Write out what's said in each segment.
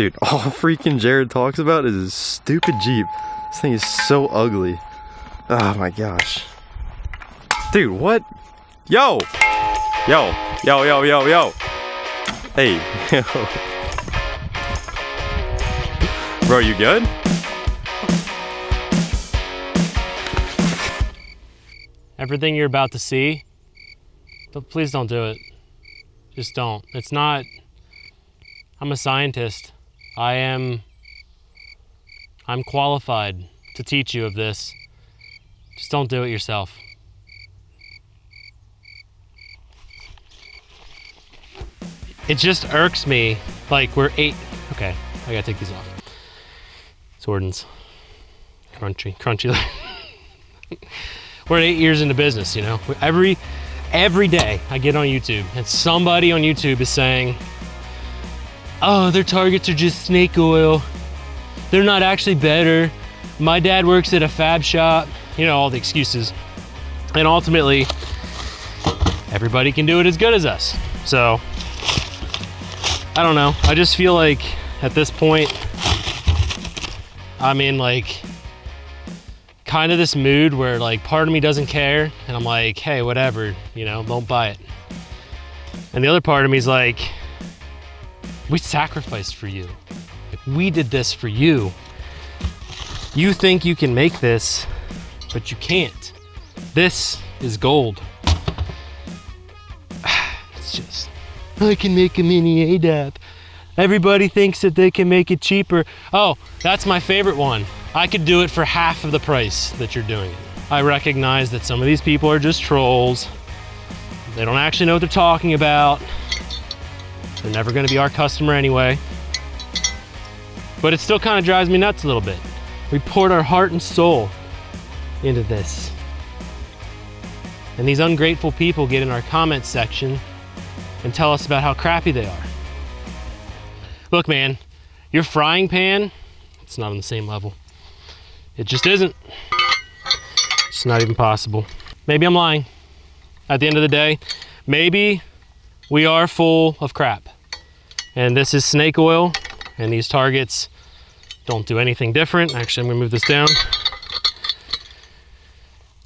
Dude, all freaking Jared talks about is his stupid Jeep. This thing is so ugly. Oh my gosh. Dude, what? Yo! Yo! Yo, yo, yo, yo! Hey. Bro, you good? Everything you're about to see, please don't do it. Just don't. It's not, I'm a scientist. I'm qualified to teach you of this. Just don't do it yourself. It just irks me, like we're okay, I gotta take these off. Sordens, crunchy. We're 8 years into business, you know? Every day I get on YouTube and somebody on YouTube is saying, oh, their targets are just snake oil. They're not actually better. My dad works at a fab shop. You know, all the excuses. And ultimately, everybody can do it as good as us. So, I don't know. I just feel like at this point, I'm in like kind of this mood where like part of me doesn't care and I'm like, hey, whatever, you know, don't buy it. And the other part of me is like, we sacrificed for you. Like, we did this for you. You think you can make this, but you can't. This is gold. It's just, I can make a Mini ADAP. Everybody thinks that they can make it cheaper. Oh, that's my favorite one. I could do it for half of the price that you're doing it. I recognize that some of these people are just trolls. They don't actually know what they're talking about. They're never gonna be our customer anyway. But it still kind of drives me nuts a little bit. We poured our heart and soul into this. And these ungrateful people get in our comments section and tell us about how crappy they are. Look, man, your frying pan, it's not on the same level. It just isn't. It's not even possible. Maybe I'm lying. At the end of the day, maybe we are full of crap. And this is snake oil, and these targets don't do anything different. Actually, I'm gonna move this down.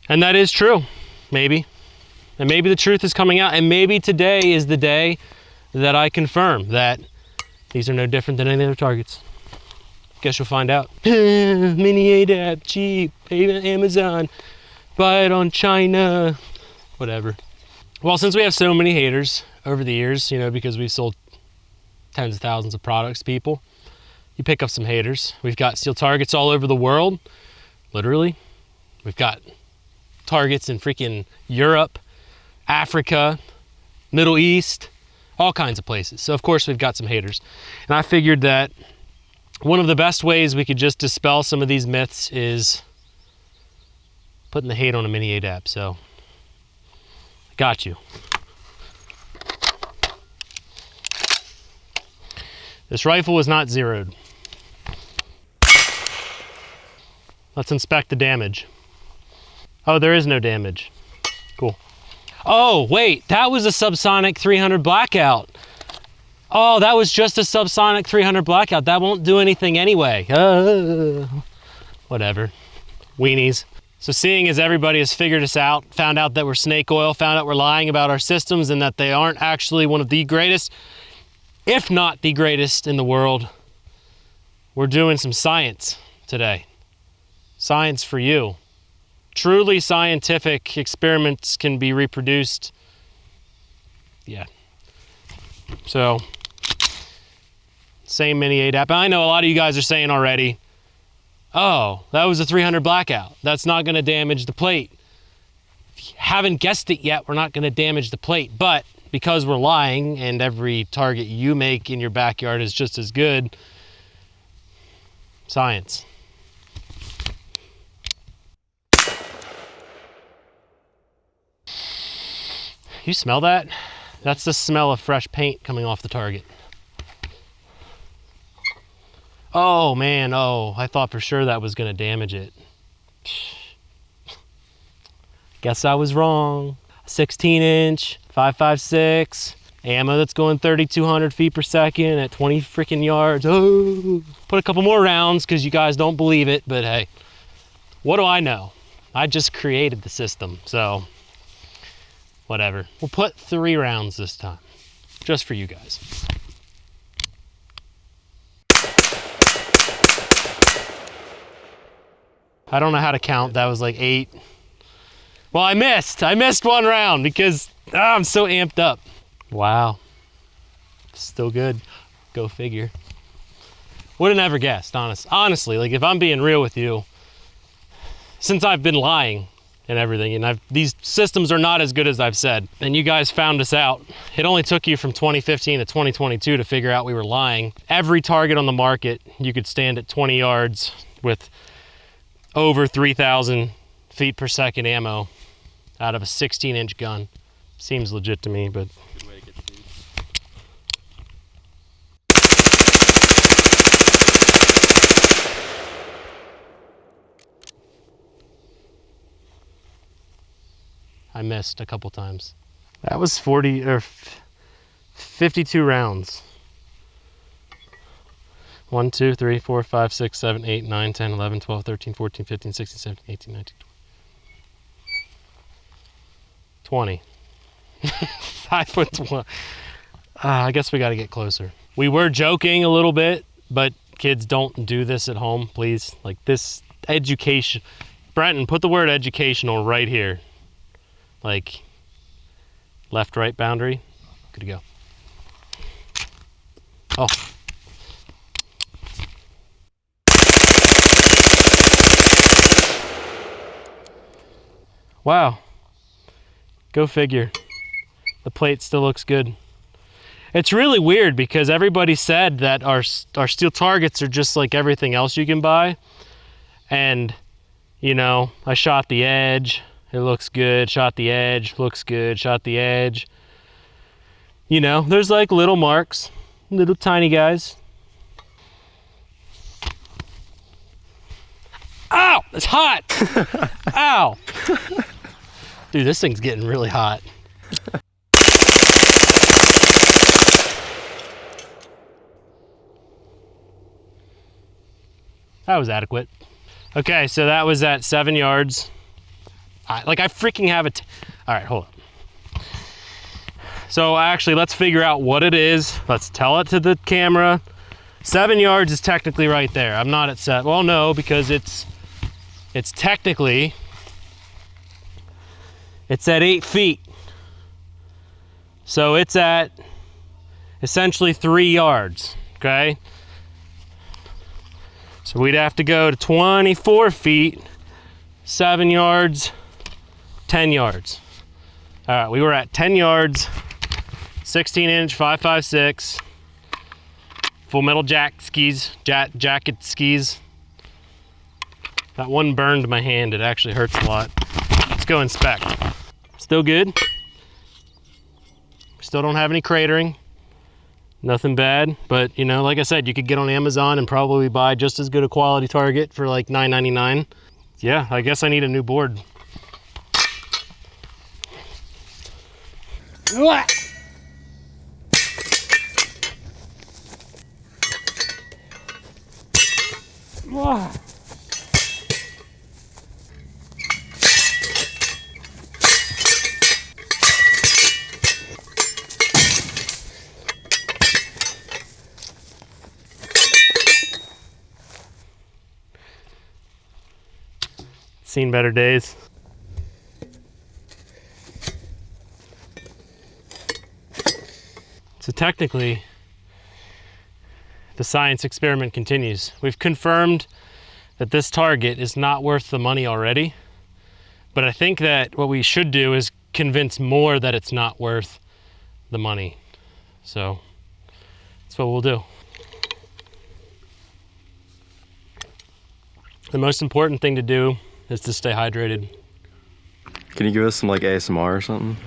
And that is true, maybe. And maybe the truth is coming out, and maybe today is the day that I confirm that these are no different than any other targets. Guess you'll find out. Mini ADAP, cheap, pay on Amazon, buy it on China, whatever. Well, since we have so many haters over the years, you know, because we've sold tens of thousands of products to people, you pick up some haters. We've got steel targets all over the world, literally. We've got targets in freaking Europe, Africa, Middle East, all kinds of places. So of course we've got some haters. And I figured that one of the best ways we could just dispel some of these myths is putting the hate on a Mini ADAP. So I got you. This rifle was not zeroed. Let's inspect the damage. Oh, there is no damage. Cool. Oh, wait, that was a subsonic 300 blackout. Oh, that was just a subsonic 300 blackout. That won't do anything anyway. Whatever. Weenies. So seeing as everybody has figured us out, found out that we're snake oil, found out we're lying about our systems and that they aren't actually one of the greatest, if not the greatest in the world, we're doing some science today. Science for you. Truly scientific experiments can be reproduced. Yeah. So, same Mini ADAP. I know a lot of you guys are saying already, oh, that was a 300 blackout. That's not gonna damage the plate. If you haven't guessed it yet, we're not gonna damage the plate. But because we're lying and every target you make in your backyard is just as good, science. You smell that? That's the smell of fresh paint coming off the target. Oh man, oh, I thought for sure that was gonna damage it. Guess I was wrong. 16-inch, 5.56, ammo that's going 3,200 feet per second at 20 freaking yards. Oh, put a couple more rounds because you guys don't believe it, but hey, what do I know? I just created the system, so whatever. We'll put 3 rounds this time, just for you guys. I don't know how to count. That was like 8. Well, I missed 1 round because I'm so amped up. Wow. Still good. Go figure. Would have never guessed, honestly. Like, if I'm being real with you, since I've been lying and everything, and these systems are not as good as I've said, and you guys found us out. It only took you from 2015 to 2022 to figure out we were lying. Every target on the market, you could stand at 20 yards with over 3,000 feet per second ammo out of a 16-inch gun. Seems legit to me, but. Good way to get food. I missed a couple times. That was 40 or 52 rounds. 1, 2, 3, 4, 5, 6, 7, 8, 9, 10, 11, 12, 13, 14, 15, 16, 17, 18, 19, 20. 5 foot 20. I guess we got to get closer. We were joking a little bit, but kids, don't do this at home, please. Like, this education. Brenton, put the word educational right here. Like, left, right boundary. Good to go. Oh. Wow. Go figure. The plate still looks good. It's really weird because everybody said that our steel targets are just like everything else you can buy. And, you know, I shot the edge. It looks good. Shot the edge. Looks good. Shot the edge. You know, there's like little marks. Little tiny guys. Ow! It's hot! Ow! Dude, this thing's getting really hot. That was adequate. Okay, so that was at 7 yards. I freaking have it. All right, hold on. So actually, let's figure out what it is. Let's tell it to the camera. 7 yards is technically right there. I'm not at 7. Well, no, because it's technically, it's at 8 feet. So it's at essentially 3 yards, okay? So we'd have to go to 24 feet, 7 yards, 10 yards. All right, we were at 10 yards, 16-inch 5.56, full metal jacket skis. That one burned my hand. It actually hurts a lot. Let's go inspect. Still good. Still don't have any cratering. Nothing bad, but you know, like I said, you could get on Amazon and probably buy just as good a quality target for like $9.99. Yeah, I guess I need a new board. What? Wow. Seen better days. So technically, the science experiment continues. We've confirmed that this target is not worth the money already, but I think that what we should do is convince more that it's not worth the money. So that's what we'll do. The most important thing to do is to stay hydrated. Can you give us some like ASMR or something?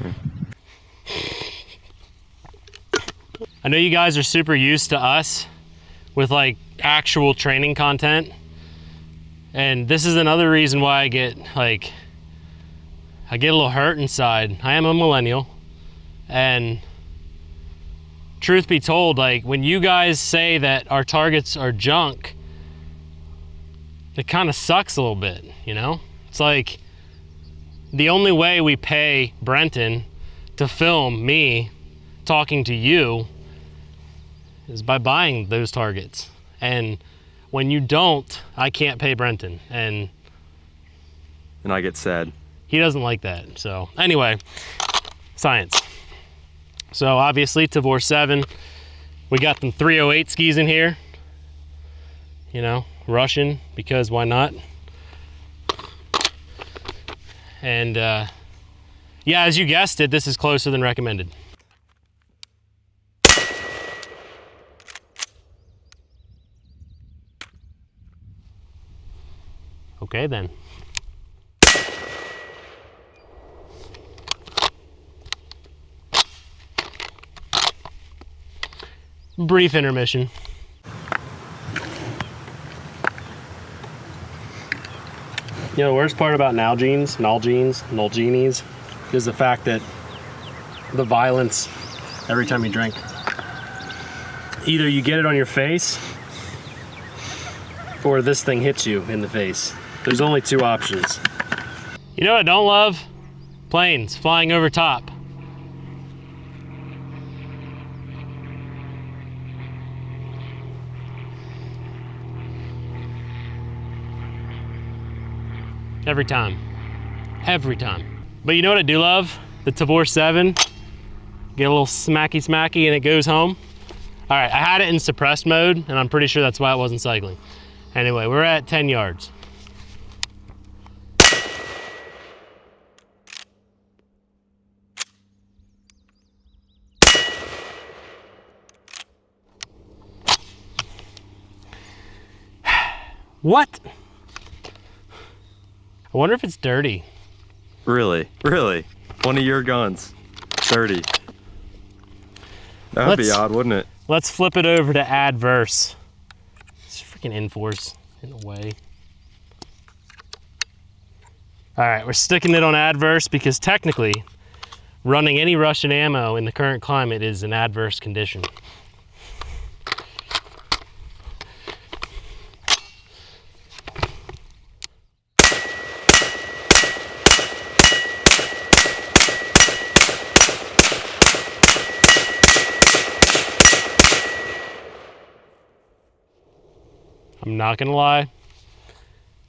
I know you guys are super used to us with like actual training content. And this is another reason why I get a little hurt inside. I am a millennial, and truth be told, like when you guys say that our targets are junk, it kind of sucks a little bit, you know? It's like the only way we pay Brenton to film me talking to you is by buying those targets. And when you don't, I can't pay Brenton. And I get sad. he doesn't like that. So anyway, science. So obviously Tavor 7, we got them 308 skis in here. You know, Russian, because why not? And yeah, as you guessed it, this is closer than recommended. Okay then. Brief intermission. You know, the worst part about Nalgene's is the fact that the violence every time you drink. Either you get it on your face or this thing hits you in the face. There's only two options. You know what I don't love? Planes flying over top. Every time. Every time. But you know what I do love? The Tavor 7. Get a little smacky smacky and it goes home. All right, I had it in suppressed mode and I'm pretty sure that's why it wasn't cycling. Anyway, we're at 10 yards. What? I wonder if it's dirty. Really? Really? One of your guns. Dirty. That would be odd, wouldn't it? Let's flip it over to adverse. It's freaking Inforce in a way. All right, we're sticking it on adverse because technically running any Russian ammo in the current climate is an adverse condition. I'm not gonna lie,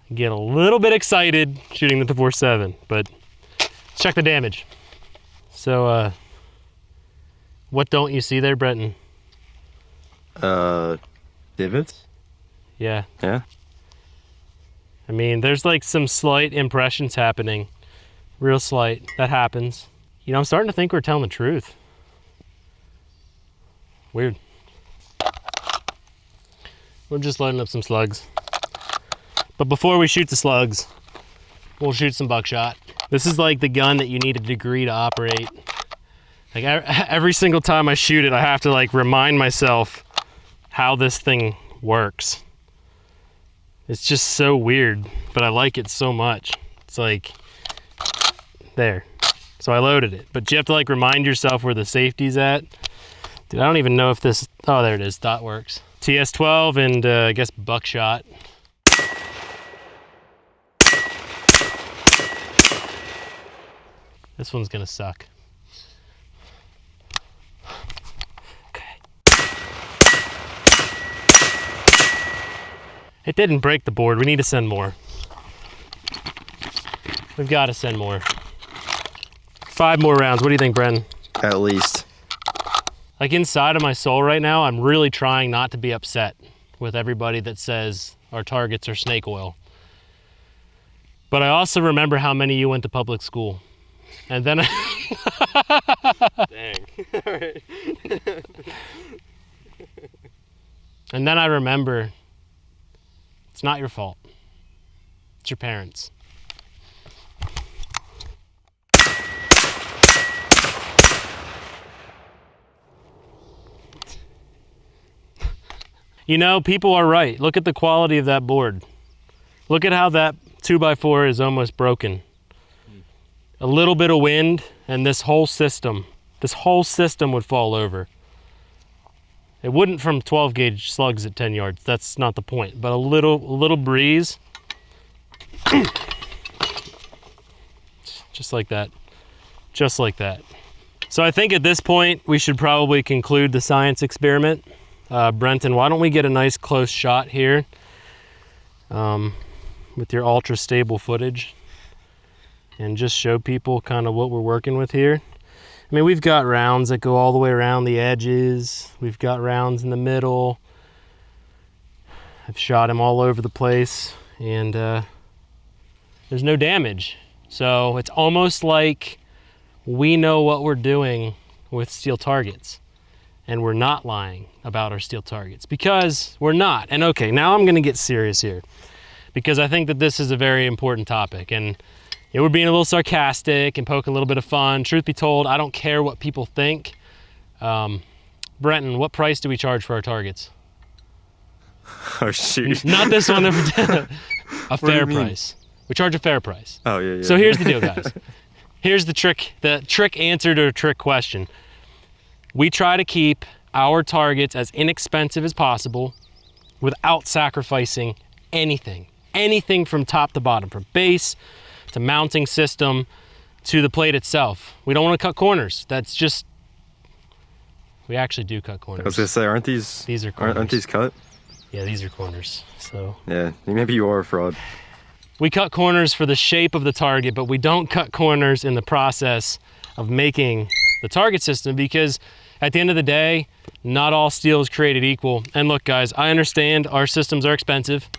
I get a little bit excited shooting the Tavor 7, but let's check the damage. So, what don't you see there, Brenton? Divots? Yeah. Yeah? I mean, there's like some slight impressions happening. Real slight. That happens. You know, I'm starting to think we're telling the truth. Weird. We're just loading up some slugs. But before we shoot the slugs, we'll shoot some buckshot. This is like the gun that you need a degree to operate. Like every single time I shoot it, I have to like remind myself how this thing works. It's just so weird, but I like it so much. It's like, there. So I loaded it, but you have to like remind yourself where the safety's at. Dude, I don't even know if this, oh, there it is, dot works. TS12 and I guess buckshot. This one's gonna suck. Okay. It didn't break the board. We need to send more. We've got to send more. 5 more rounds. What do you think, Brenton? At least. Like inside of my soul right now, I'm really trying not to be upset with everybody that says our targets are snake oil. But I also remember how many of you went to public school. And then Dang. All right. And then I remember it's not your fault. It's your parents. You know, people are right. Look at the quality of that board. Look at how that 2x4 is almost broken. A little bit of wind and this whole system would fall over. It wouldn't from 12 gauge slugs at 10 yards. That's not the point. But a little breeze. Just like that. Just like that. So I think at this point, we should probably conclude the science experiment. Brenton, why don't we get a nice close shot here with your ultra stable footage and just show people kind of what we're working with here. I mean, we've got rounds that go all the way around the edges. We've got rounds in the middle. I've shot him all over the place, and there's no damage. So it's almost like we know what we're doing with steel targets, and we're not lying about our steel targets, because we're not. And okay, now I'm gonna get serious here, because I think that this is a very important topic, and we're being a little sarcastic and poking a little bit of fun. Truth be told, I don't care what people think. Brenton, what price do we charge for our targets? Oh shoot. Not this one. A fair price. We charge a fair price. Oh yeah. So here's the deal, guys. Here's the trick answer to a trick question. We try to keep our targets as inexpensive as possible without sacrificing anything. Anything from top to bottom, from base to mounting system to the plate itself. We don't want to cut corners. That's just, we actually do cut corners. I was gonna say, aren't these are corners. Aren't these cut? Yeah, these are corners. So yeah, maybe you are a fraud. we cut corners for the shape of the target, but we don't cut corners in the process of making the target system, because at the end of the day, not all steel is created equal. And look, guys, I understand our systems are expensive.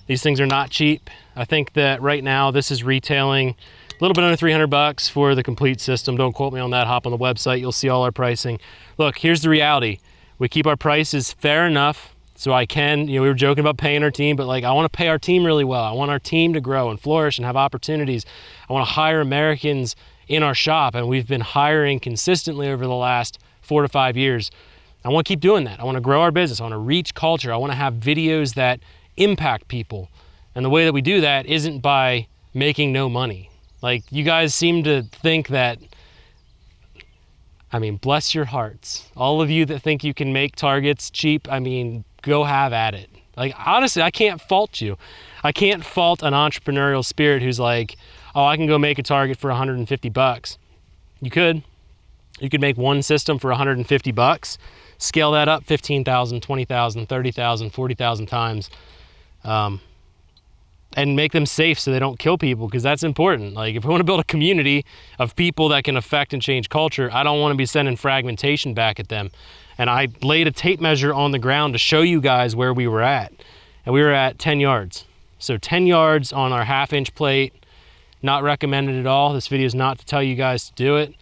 These things are not cheap. I think that right now this is retailing a little bit under 300 bucks for the complete system. Don't quote me on that. Hop on the website. You'll see all our pricing. Look, here's the reality. We keep our prices fair enough so I can, we were joking about paying our team, but like, I want to pay our team really well. I want our team to grow and flourish and have opportunities. I want to hire Americans in our shop, and we've been hiring consistently over the last 4 to 5 years. I want to keep doing that. I want to grow our business. I want to reach culture. I want to have videos that impact people. And the way that we do that isn't by making no money. Like, you guys seem to think that, I mean, bless your hearts. All of you that think you can make targets cheap, I mean, go have at it. Like, honestly, I can't fault you. I can't fault an entrepreneurial spirit who's like, oh, I can go make a target for 150 bucks. You could. You could make one system for 150 bucks, scale that up 15,000, 20,000, 30,000, 40,000 times, and make them safe so they don't kill people, because that's important. Like, if we want to build a community of people that can affect and change culture, I don't want to be sending fragmentation back at them. And I laid a tape measure on the ground to show you guys where we were at. And we were at 10 yards. So 10 yards on our 1/2-inch plate, not recommended at all. This video is not to tell you guys to do it,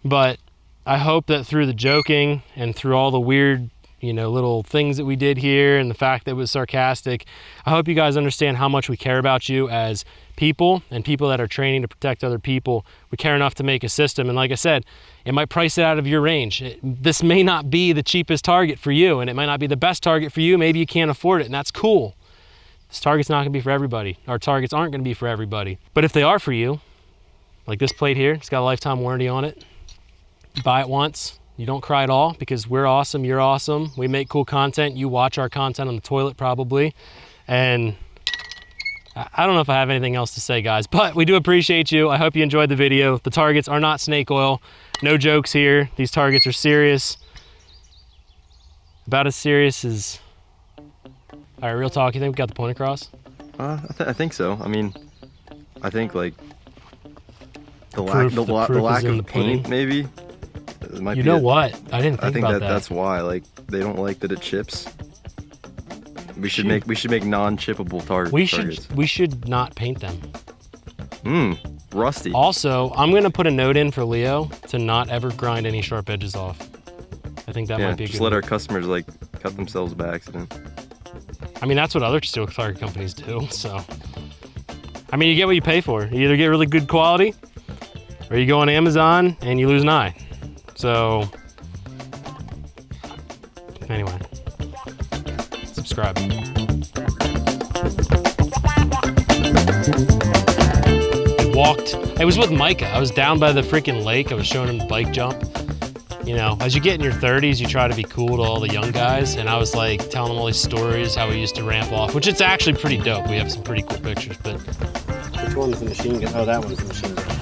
but I hope that through the joking and through all the weird, little things that we did here and the fact that it was sarcastic, I hope you guys understand how much we care about you as people and people that are training to protect other people. We care enough to make a system. And like I said, it might price it out of your range. This may not be the cheapest target for you, and it might not be the best target for you. Maybe you can't afford it, and that's cool. This target's not gonna be for everybody. Our targets aren't gonna be for everybody. But if they are for you, like this plate here, it's got a lifetime warranty on it. You buy it once, you don't cry at all, because we're awesome, you're awesome. We make cool content. You watch our content on the toilet probably. And I don't know if I have anything else to say, guys, but we do appreciate you. I hope you enjoyed the video. The targets are not snake oil. No jokes here. These targets are serious. About as serious as... All right, real talk, you think we got the point across? I think so. I mean, I think like the Proof lack is in of the paint, pudding. maybe. It might You be know it. what? I didn't I think think about that. that's why. Like, they don't like that it chips. We should make non-chippable targets. We should not paint them. Rusty. Also, I'm gonna put a note in for Leo to not ever grind any sharp edges off. I think that might be a just good let one. our customers like cut themselves by accident. I mean, that's what other steel target companies do, so. I mean, you get what you pay for. You either get really good quality, or you go on Amazon and you lose an eye. So, anyway, subscribe. I was with Micah. I was down by the freaking lake. I was showing him the bike jump. you know, as you get in your 30s, you try to be cool to all the young guys. And I was like telling them all these stories, how we used to ramp off, which it's actually pretty dope. We have some pretty cool pictures, but. Which one's the machine gun? Oh, that one's the machine gun.